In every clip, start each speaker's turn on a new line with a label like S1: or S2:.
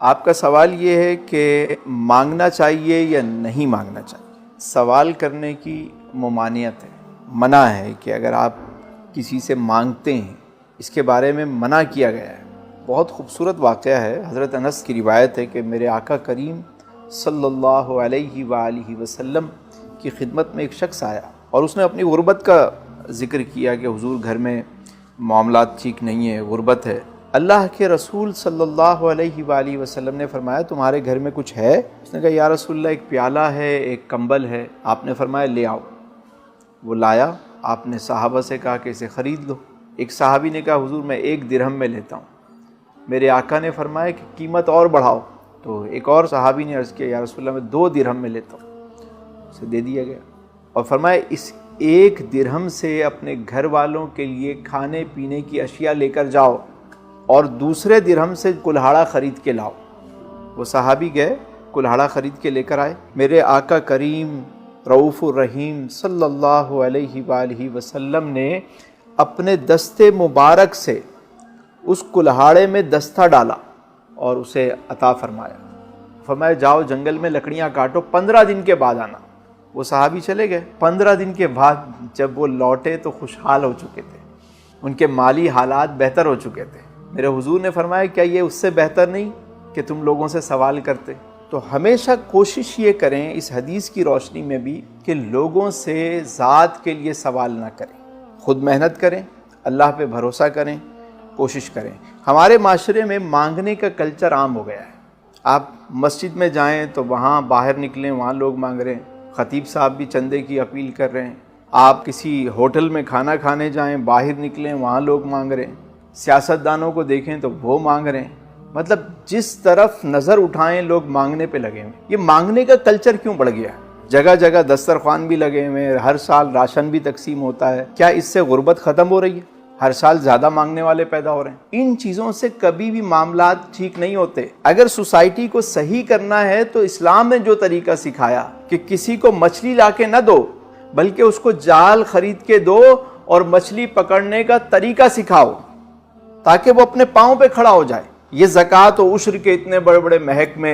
S1: آپ کا سوال یہ ہے کہ مانگنا چاہیے یا نہیں مانگنا چاہیے۔ سوال کرنے کی ممانعت ہے، منع ہے کہ اگر آپ کسی سے مانگتے ہیں، اس کے بارے میں منع کیا گیا ہے۔ بہت خوبصورت واقعہ ہے، حضرت انس کی روایت ہے کہ میرے آقا کریم صلی اللہ علیہ وآلہ وسلم کی خدمت میں ایک شخص آیا اور اس نے اپنی غربت کا ذکر کیا کہ حضور گھر میں معاملات ٹھیک نہیں ہے، غربت ہے۔ اللہ کے رسول صلی اللہ علیہ وآلہ وسلم نے فرمایا تمہارے گھر میں کچھ ہے؟ اس نے کہا یا رسول اللہ ایک پیالہ ہے، ایک کمبل ہے۔ آپ نے فرمایا لے آؤ۔ وہ لایا، آپ نے صحابہ سے کہا کہ اسے خرید لو۔ ایک صحابی نے کہا حضور میں 1 درہم میں لیتا ہوں۔ میرے آقا نے فرمایا کہ قیمت اور بڑھاؤ، تو ایک اور صحابی نے عرض کیا یا رسول اللہ میں 2 درہم میں لیتا ہوں۔ اسے دے دیا گیا اور فرمایا اس 1 درہم سے اپنے گھر والوں کے لیے کھانے پینے کی اشیاء لے کر جاؤ اور دوسرے درہم سے کلہاڑا خرید کے لاؤ۔ وہ صحابی گئے، کلہاڑا خرید کے لے کر آئے۔ میرے آقا کریم رؤوف الرحیم صلی اللہ علیہ وآلہ وسلم نے اپنے دستے مبارک سے اس کلہاڑے میں دستہ ڈالا اور اسے عطا فرمایا۔ فرمایا جاؤ جنگل میں لکڑیاں کاٹو، 15 دن کے بعد آنا۔ وہ صحابی چلے گئے۔ 15 دن کے بعد جب وہ لوٹے تو خوشحال ہو چکے تھے، ان کے مالی حالات بہتر ہو چکے تھے۔ میرے حضور نے فرمایا کیا یہ اس سے بہتر نہیں کہ تم لوگوں سے سوال کرتے؟ تو ہمیشہ کوشش یہ کریں اس حدیث کی روشنی میں بھی کہ لوگوں سے ذات کے لیے سوال نہ کریں، خود محنت کریں، اللہ پہ بھروسہ کریں، کوشش کریں۔ ہمارے معاشرے میں مانگنے کا کلچر عام ہو گیا ہے۔ آپ مسجد میں جائیں تو وہاں باہر نکلیں، وہاں لوگ مانگ رہے ہیں، خطیب صاحب بھی چندے کی اپیل کر رہے ہیں۔ آپ کسی ہوٹل میں کھانا کھانے جائیں، باہر نکلیں، وہاں لوگ مانگ رہے ہیں۔ سیاستدانوں کو دیکھیں تو وہ مانگ رہے ہیں۔ مطلب جس طرف نظر اٹھائیں لوگ مانگنے پہ لگے ہوئے۔ یہ مانگنے کا کلچر کیوں بڑھ گیا؟ جگہ جگہ دسترخوان بھی لگے ہوئے ہیں، ہر سال راشن بھی تقسیم ہوتا ہے۔ کیا اس سے غربت ختم ہو رہی ہے؟ ہر سال زیادہ مانگنے والے پیدا ہو رہے ہیں۔ ان چیزوں سے کبھی بھی معاملات ٹھیک نہیں ہوتے۔ اگر سوسائٹی کو صحیح کرنا ہے تو اسلام نے جو طریقہ سکھایا کہ کسی کو مچھلی لا کے نہ دو بلکہ اس کو جال خرید کے دو اور مچھلی پکڑنے کا طریقہ سکھاؤ تاکہ وہ اپنے پاؤں پہ کھڑا ہو جائے۔ یہ زکوٰۃ و عشر کے اتنے بڑے بڑے محکمے،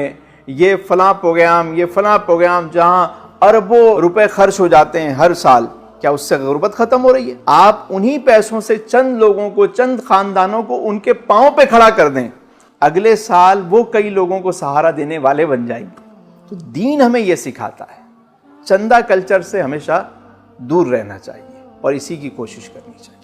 S1: یہ فلاں پروگرام جہاں اربوں روپے خرچ ہو جاتے ہیں ہر سال، کیا اس سے غربت ختم ہو رہی ہے؟ آپ انہی پیسوں سے چند لوگوں کو، چند خاندانوں کو ان کے پاؤں پہ کھڑا کر دیں، اگلے سال وہ کئی لوگوں کو سہارا دینے والے بن جائیں گے۔ تو دین ہمیں یہ سکھاتا ہے، چندہ کلچر سے ہمیشہ دور رہنا چاہیے اور اسی کی کوشش کرنی چاہیے۔